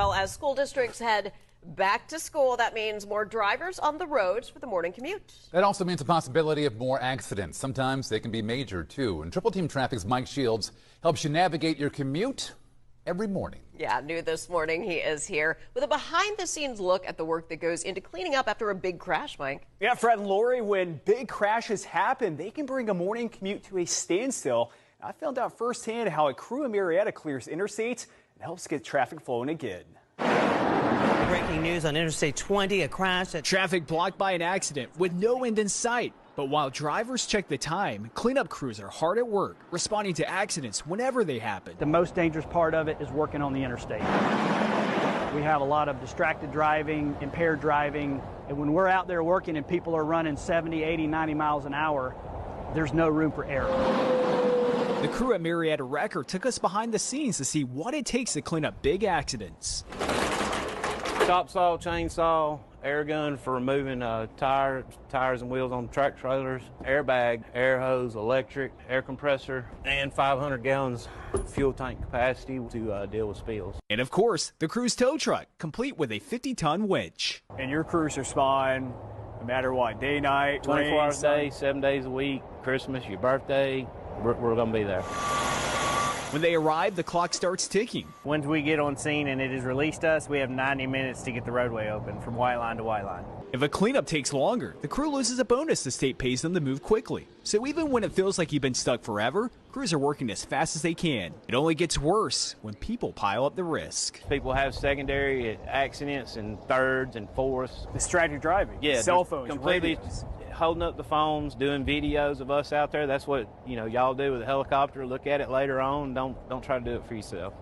Well, as school districts head back to school, that means more drivers on the roads for the morning commute. That also means a possibility of more accidents. Sometimes they can be major, too. And Triple Team Traffic's Mike Shields helps you navigate your commute every morning. Yeah, new this morning, he is here with a behind-the-scenes look at the work that goes into cleaning up after a big crash, Mike. Yeah, Fred and Lori, when big crashes happen, they can bring a morning commute to a standstill. I found out firsthand how a crew in Marietta clears interstates and helps get traffic flowing again. Breaking news on Interstate 20, a crash at traffic blocked by an accident with no end in sight. But while drivers check the time, cleanup crews are hard at work, responding to accidents whenever they happen. The most dangerous part of it is working on the interstate. We have a lot of distracted driving, impaired driving, and when we're out there working and people are running 70, 80, 90 miles an hour, there's no room for error. The crew at Marietta Wrecker took us behind the scenes to see what it takes to clean up big accidents. Chop saw, chainsaw, air gun for removing tires and wheels on track trailers, airbag, air hose, electric, air compressor, and 500 gallons fuel tank capacity to deal with spills. And of course, the crew's tow truck, complete with a 50-ton winch. And your crews respond no matter what, day, night, 24 hours a day, 7 days a week, Christmas, your birthday, we're going to be there. When they arrive, the clock starts ticking. Once we get on scene and it has released us, we have 90 minutes to get the roadway open from white line to white line. If a cleanup takes longer, the crew loses a bonus the state pays them to move quickly. So even when it feels like you've been stuck forever, crews are working as fast as they can. It only gets worse when people pile up the risk. People have secondary accidents and thirds and fourths. Distracted driving, yeah, cell phones, completely radios. Holding up the phones, doing videos of us out there. That's what y'all do with a helicopter. Look at it later on. Don't try to do it for yourself.